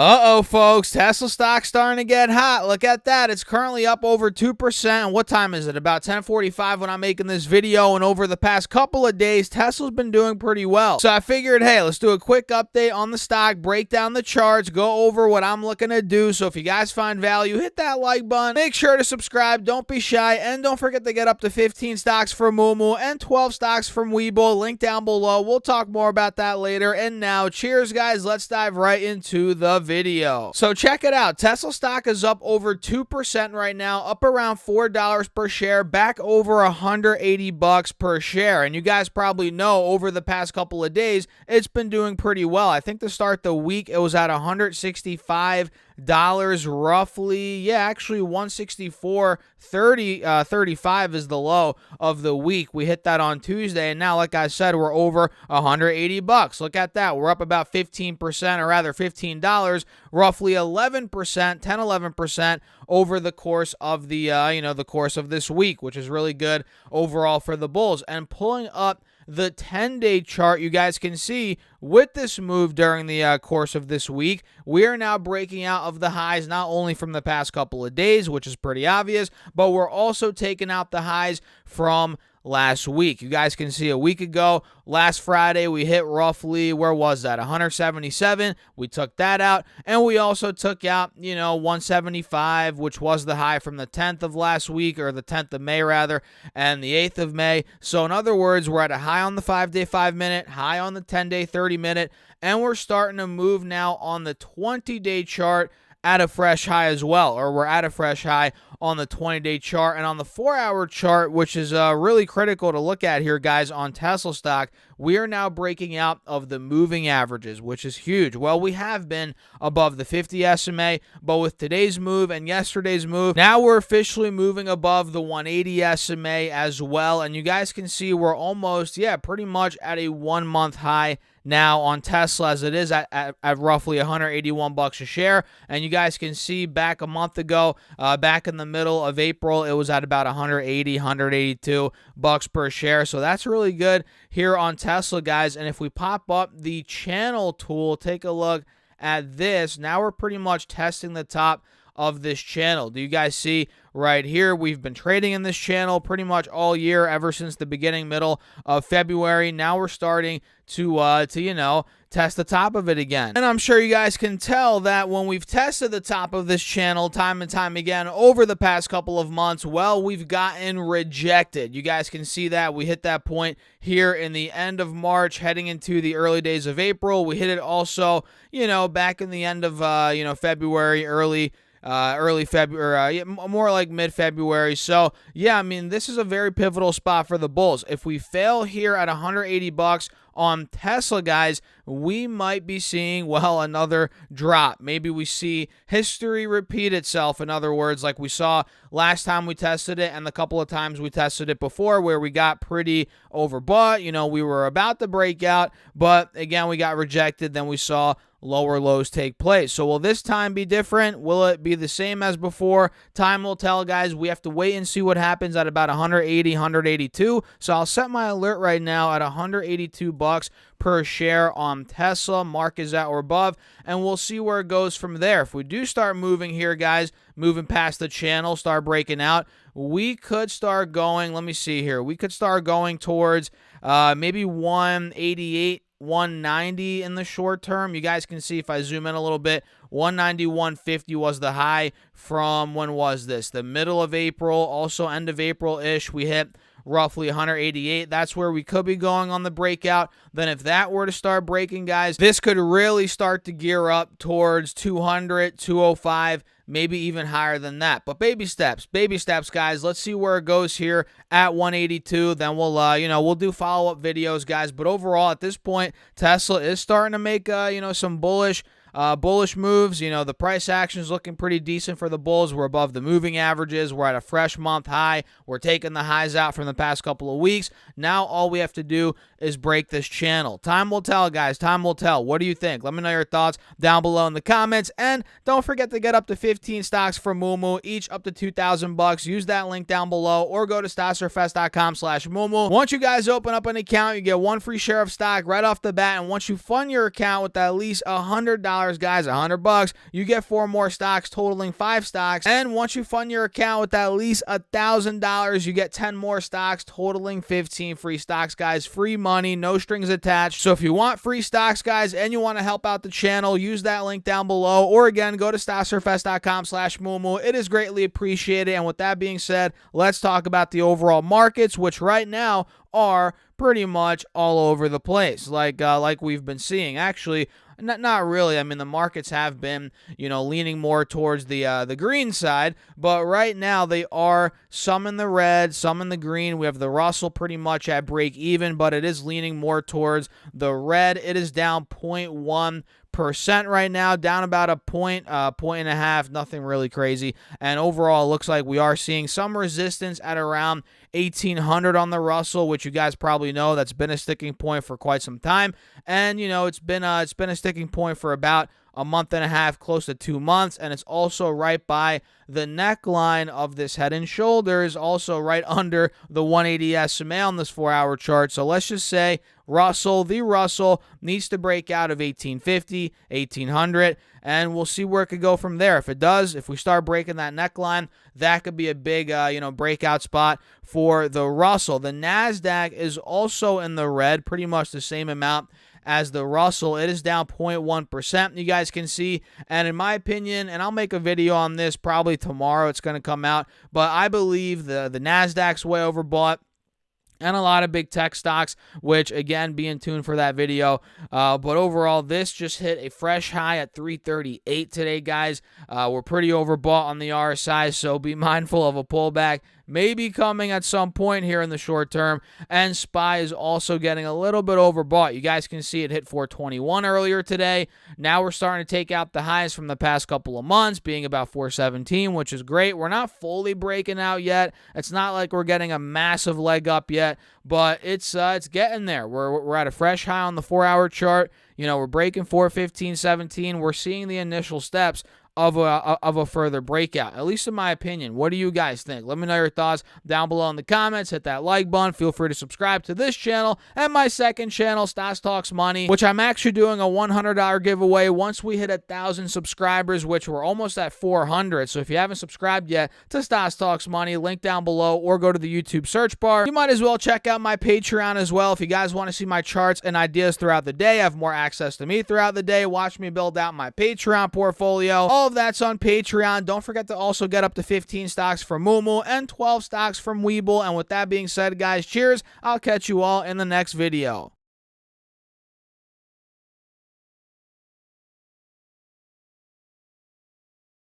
Uh-oh, folks. Tesla stock starting to get hot. Look at that. It's currently up over 2%. What time is it? About 10:45 when I'm making this video. And over the past couple of days, Tesla's been doing pretty well. So I figured, hey, let's do a quick update on the stock, break down the charts, go over what I'm looking to do. So if you guys find value, hit that like button. Make sure to subscribe. Don't be shy. And don't forget to get up to 15 stocks from Moomoo and 12 stocks from Webull. Link down below. We'll talk more about that later. And now, cheers, guys. Let's dive right into the video. So check it out. Tesla stock is up over 2% right now, up around $4 per share, back over $180 per share. And you guys probably know over the past couple of days, it's been doing pretty well. I think to start the week, it was at $165 roughly. Yeah, actually 164.35 is the low of the week. We hit that on Tuesday, and now, like I said, we're over $180. Look at that. We're up about 15%, or rather $15, roughly 11%, 10-11% over the course of the the course of this week, which is really good overall for the bulls. And pulling up the 10-day chart, you guys can see with this move during the course of this week, we are now breaking out of the highs, not only from the past couple of days, which is pretty obvious, but we're also taking out the highs from last week. You guys can see a week ago, last Friday, we hit roughly, where was that? 177. We took that out, and we also took out, 175, which was the high from the 10th of last week, or the 10th of May, rather, and the 8th of May. So, in other words, we're at a high on the 5-day 5-minute, high on the 10-day 30-minute, and we're starting to move now on the 20-day chart at a fresh high as well, or we're at a fresh high on the 20-day chart. And on the 4-hour chart, which is really critical to look at here, guys, on Tesla stock, we are now breaking out of the moving averages, which is huge. Well, we have been above the 50 SMA, but with today's move and yesterday's move, now we're officially moving above the 180 SMA as well. And you guys can see we're almost, pretty much at a 1-month high now on Tesla, as it is at roughly $181 a share. And you guys can see back a month ago, back in the middle of April, it was at about $182 per share. So that's really good here on Tesla, guys. And if we pop up the channel tool, take a look at this. Now we're pretty much testing the top of this channel. Do you guys see right here? We've been trading in this channel pretty much all year, ever since the middle of February. Now we're starting to test the top of it again. And I'm sure you guys can tell that when we've tested the top of this channel time and time again over the past couple of months, well, we've gotten rejected. You guys can see that we hit that point here in the end of March, heading into the early days of April. We hit it also, back in the end of, February, early February, more like mid-February. So, this is a very pivotal spot for the bulls. If we fail here at $180 on Tesla, guys, we might be seeing, another drop. Maybe we see history repeat itself. In other words, like we saw last time we tested it and the couple of times we tested it before, where we got pretty overbought. We were about to break out, but again, we got rejected. Then we saw lower lows take place. So will this time be different? Will it be the same as before? Time will tell, guys. We have to wait and see what happens at about 180, 182. So I'll set my alert right now at $182 per share on Tesla. Mark is at or above, and we'll see where it goes from there. If we do start moving here, guys, moving past the channel, start breaking out, we could start going, let me see here, we could start going towards maybe 188, 190 in the short term. You guys can see if I zoom in a little bit, 190, 150 was the high from, when was this? The middle of April, also end of April-ish. We hit roughly 188. That's where we could be going on the breakout. Then if that were to start breaking, guys, this could really start to gear up towards 200, 205, maybe even higher than that. But baby steps, guys. Let's see where it goes here at 182. Then we'll, we'll do follow-up videos, guys. But overall, at this point, Tesla is starting to make, some bullish moves. The price action is looking pretty decent for the bulls. We're above the moving averages. We're at a fresh month high. We're taking the highs out from the past couple of weeks. Now all we have to do is break this channel. Time will tell, guys. Time will tell. What do you think? Let me know your thoughts down below in the comments. And don't forget to get up to 15 stocks from Moomoo, each up to $2,000. Use that link down below, or go to Stasherfest.com/Moomoo. Once you guys open up an account, you get one free share of stock right off the bat. And once you fund your account with at least $100 guys, $100, you get 4 more stocks totaling 5 stocks. And once you fund your account with at least $1,000, you get 10 more stocks totaling 15 free stocks, guys. Free money, no strings attached. So if you want free stocks, guys, and you want to help out the channel, use that link down below, or again, go to Stasherfest.com/Moomoo. It is greatly appreciated. And with that being said, let's talk about the overall markets, which right now are pretty much all over the place, like we've been seeing. Actually, not really. I mean, the markets have been, leaning more towards the green side, but right now they are some in the red, some in the green. We have the Russell pretty much at break even, but it is leaning more towards the red. It is down 0.1% right now, down about a point and a half, nothing really crazy. And overall, it looks like we are seeing some resistance at around 1,800 on the Russell, which you guys probably know that's been a sticking point for quite some time. And it's been a sticking point for about a month and a half, close to 2 months, and it's also right by the neckline of this Head and Shoulders, also right under the 180 SMA on this 4-hour chart. So let's just say the Russell needs to break out of 1850, 1800, and we'll see where it could go from there. If it does, if we start breaking that neckline, that could be a big, breakout spot for the Russell. The NASDAQ is also in the red, pretty much the same amount as the Russell. It is down 0.1%, you guys can see. And in my opinion, and I'll make a video on this probably tomorrow, it's going to come out, but I believe the NASDAQ's way overbought, and a lot of big tech stocks, which, again, be in tune for that video. But overall, this just hit a fresh high at 338 today, guys. We're pretty overbought on the RSI, so be mindful of a pullback maybe coming at some point here in the short term. And SPY is also getting a little bit overbought. You guys can see it hit 421 earlier today. Now we're starting to take out the highs from the past couple of months, being about 417, which is great. We're not fully breaking out yet. It's not like we're getting a massive leg up yet, but it's getting there. We're at a fresh high on the 4-hour chart. We're breaking 415.17. We're seeing the initial steps of a further breakout, at least in my opinion. What do you guys think? Let me know your thoughts down below in the comments. Hit that like button. Feel free to subscribe to this channel and my second channel, Stas Talks Money, which I'm actually doing a $100 giveaway once we hit 1,000 subscribers, which we're almost at 400. So if you haven't subscribed yet to Stas Talks Money, link down below, or go to the YouTube search bar. You might as well check out my Patreon as well. If you guys want to see my charts and ideas throughout the day, have more access to me throughout the day, watch me build out my Patreon portfolio. All of that's on Patreon. Don't forget to also get up to 15 stocks from Moomoo and 12 stocks from Webull. And with that being said, guys, cheers. I'll catch you all in the next video.